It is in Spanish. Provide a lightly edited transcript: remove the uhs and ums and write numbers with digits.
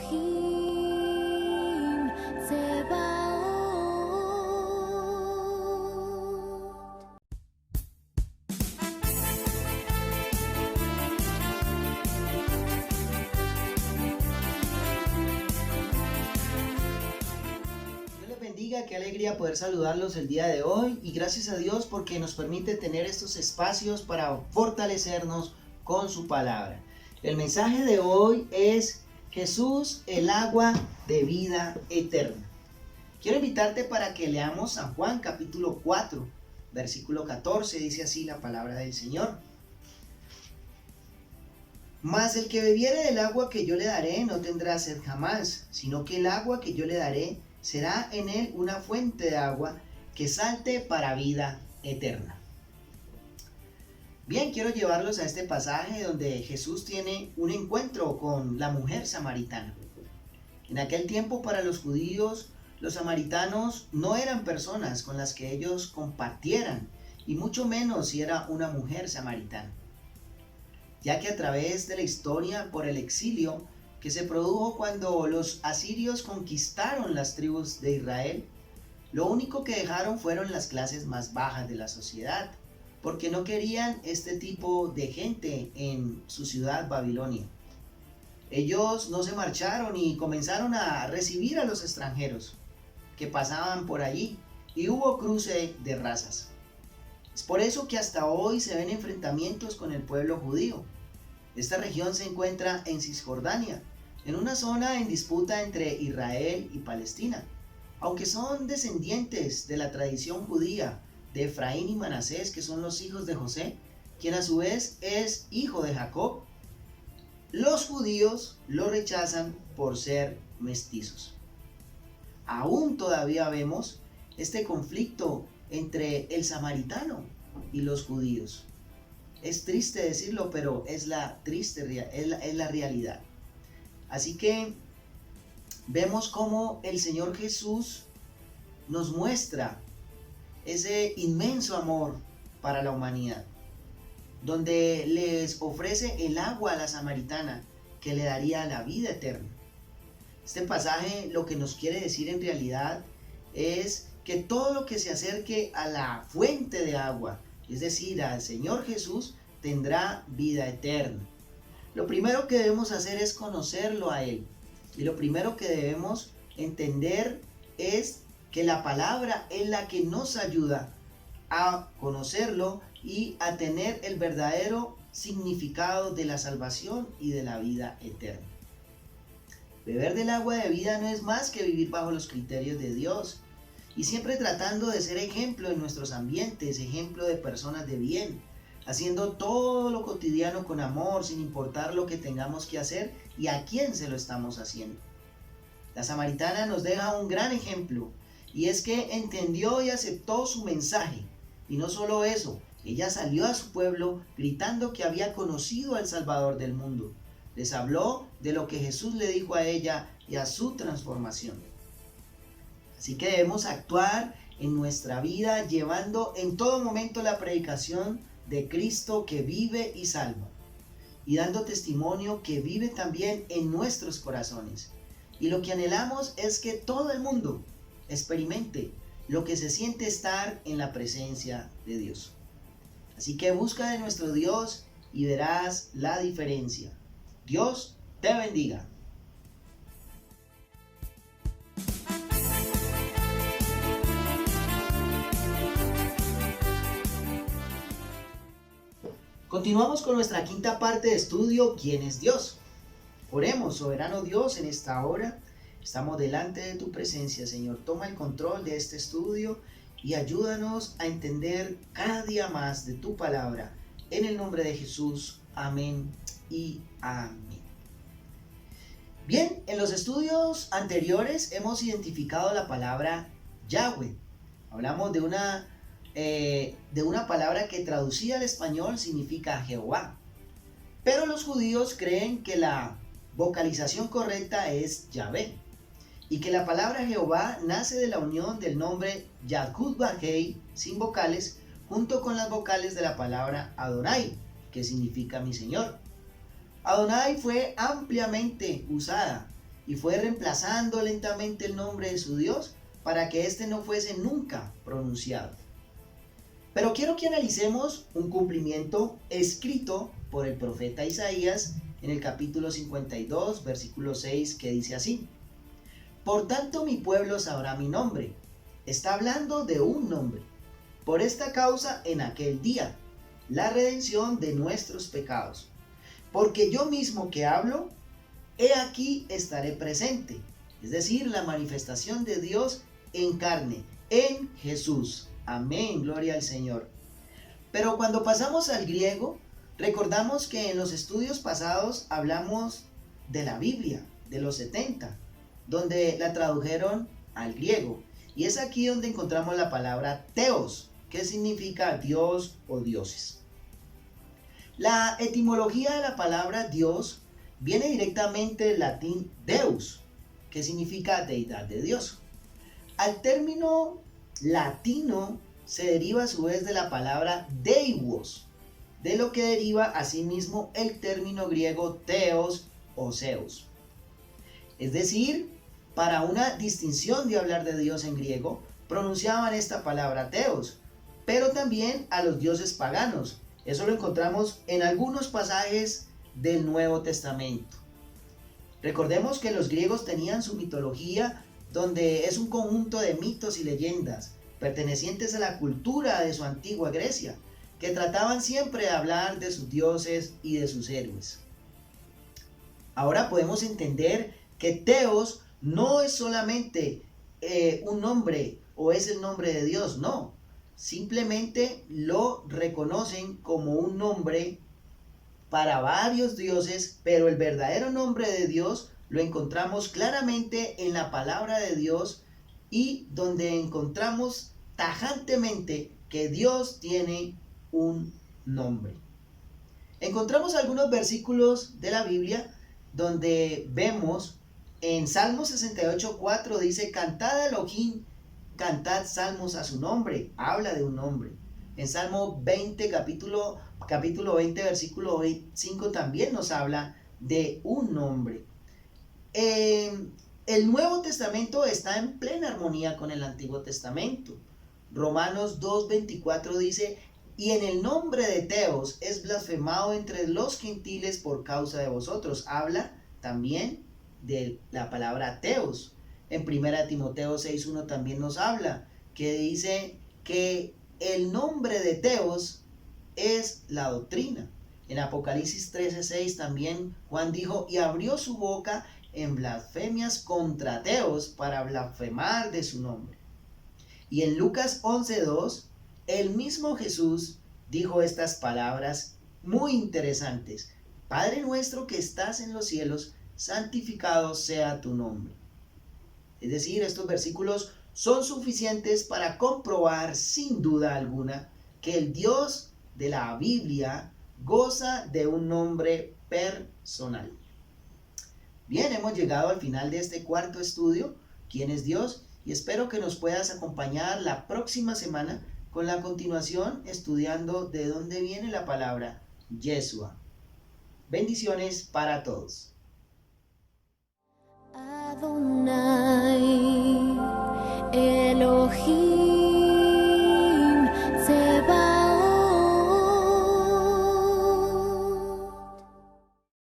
Elohim Tsebaot. Dios les bendiga, qué alegría poder saludarlos el día de hoy y gracias a Dios porque nos permite tener estos espacios para fortalecernos con su palabra. El mensaje de hoy es Jesús, el agua de vida eterna. Quiero invitarte para que leamos San Juan capítulo 4, versículo 14, dice así la palabra del Señor. Mas el que bebiere del agua que yo le daré no tendrá sed jamás, sino que el agua que yo le daré será en él una fuente de agua que salte para vida eterna. Bien, quiero llevarlos a este pasaje donde Jesús tiene un encuentro con la mujer samaritana. En aquel tiempo para los judíos, los samaritanos no eran personas con las que ellos compartieran, y mucho menos si era una mujer samaritana, ya que a través de la historia por el exilio que se produjo cuando los asirios conquistaron las tribus de Israel, lo único que dejaron fueron las clases más bajas de la sociedad, porque no querían este tipo de gente en su ciudad Babilonia. Ellos no se marcharon y comenzaron a recibir a los extranjeros que pasaban por allí y hubo cruce de razas. Es por eso que hasta hoy se ven enfrentamientos con el pueblo judío. Esta región se encuentra en Cisjordania, en una zona en disputa entre Israel y Palestina. Aunque son descendientes de la tradición judía de Efraín y Manasés, que son los hijos de José, quien a su vez es hijo de Jacob, los judíos lo rechazan por ser mestizos. Aún todavía vemos este conflicto entre el samaritano y los judíos. Es triste decirlo, pero es la realidad. Así que vemos cómo el Señor Jesús nos muestra ese inmenso amor para la humanidad, donde les ofrece el agua a la samaritana que le daría la vida eterna. Este pasaje lo que nos quiere decir en realidad es que todo lo que se acerque a la fuente de agua, es decir, al Señor Jesús, tendrá vida eterna. Lo primero que debemos hacer es conocerlo a Él. Y lo primero que debemos entender es que la palabra es la que nos ayuda a conocerlo y a tener el verdadero significado de la salvación y de la vida eterna. Beber del agua de vida no es más que vivir bajo los criterios de Dios y siempre tratando de ser ejemplo en nuestros ambientes, ejemplo de personas de bien, haciendo todo lo cotidiano con amor sin importar lo que tengamos que hacer y a quién se lo estamos haciendo. La samaritana nos deja un gran ejemplo y es que entendió y aceptó su mensaje, y no solo eso, ella salió a su pueblo gritando que había conocido al Salvador del mundo. Les habló de lo que Jesús le dijo a ella y a su transformación. Así que debemos actuar en nuestra vida llevando en todo momento la predicación de Cristo que vive y salva, y dando testimonio que vive también en nuestros corazones. Y lo que anhelamos es que todo el mundo experimente lo que se siente estar en la presencia de Dios. Así que busca de nuestro Dios y verás la diferencia. Dios te bendiga. Continuamos con nuestra quinta parte de estudio, ¿quién es Dios? Oremos, soberano Dios, en esta hora estamos delante de tu presencia, Señor. Toma el control de este estudio y ayúdanos a entender cada día más de tu palabra. En el nombre de Jesús, amén y amén. Bien, en los estudios anteriores hemos identificado la palabra Yahweh. Hablamos de una palabra que traducida al español significa Jehová. Pero los judíos creen que la vocalización correcta es Yahvé y que la palabra Jehová nace de la unión del nombre Yahud-Bahei sin vocales junto con las vocales de la palabra Adonai, que significa mi Señor. Adonai fue ampliamente usada y fue reemplazando lentamente el nombre de su Dios para que éste no fuese nunca pronunciado. Pero quiero que analicemos un cumplimiento escrito por el profeta Isaías en el capítulo 52, versículo 6, que dice así: Por tanto mi pueblo sabrá mi nombre. Está hablando de un nombre. Por esta causa en aquel día, la redención de nuestros pecados. Porque yo mismo que hablo, he aquí estaré presente. Es decir, la manifestación de Dios en carne, en Jesús. Amén, gloria al Señor. Pero cuando pasamos al griego, recordamos que en los estudios pasados hablamos de la Biblia, de los 70, donde la tradujeron al griego. Y es aquí donde encontramos la palabra teos, que significa Dios o dioses. La etimología de la palabra Dios viene directamente del latín deus, que significa deidad de Dios. Al término latino se deriva a su vez de la palabra deivos, de lo que deriva asimismo el término griego theos o Zeus. Es decir, para una distinción de hablar de Dios en griego, pronunciaban esta palabra theos, pero también a los dioses paganos. Eso lo encontramos en algunos pasajes del Nuevo Testamento. Recordemos que los griegos tenían su mitología, donde es un conjunto de mitos y leyendas pertenecientes a la cultura de su antigua Grecia, que trataban siempre de hablar de sus dioses y de sus héroes. Ahora podemos entender que Theos no es solamente un nombre o es el nombre de Dios, no. Simplemente lo reconocen como un nombre para varios dioses, pero el verdadero nombre de Dios lo encontramos claramente en la palabra de Dios y donde encontramos tajantemente que Dios tiene un nombre. Encontramos algunos versículos de la Biblia donde vemos en Salmo 68:4 dice: Cantad a Elohim, cantad salmos a su nombre. Habla de un nombre. En Salmo 20, capítulo 20, versículo 5 también nos habla de un nombre. El Nuevo Testamento está en plena armonía con el Antiguo Testamento. Romanos 2:24 dice: y en el nombre de Theos es blasfemado entre los gentiles por causa de vosotros. Habla también de la palabra Theos. En 1 Timoteo 6:1 también nos habla, que dice que el nombre de Theos es la doctrina. En Apocalipsis 13:6 también Juan dijo: y abrió su boca en blasfemias contra Theos para blasfemar de su nombre. Y en Lucas 11:2, el mismo Jesús dijo estas palabras muy interesantes: Padre nuestro que estás en los cielos, santificado sea tu nombre. Es decir, estos versículos son suficientes para comprobar sin duda alguna que el Dios de la Biblia goza de un nombre personal. Bien, hemos llegado al final de este cuarto estudio, ¿quién es Dios? Y espero que nos puedas acompañar la próxima semana con la continuación estudiando de dónde viene la palabra Yeshua. Bendiciones para todos. Adonai Elohim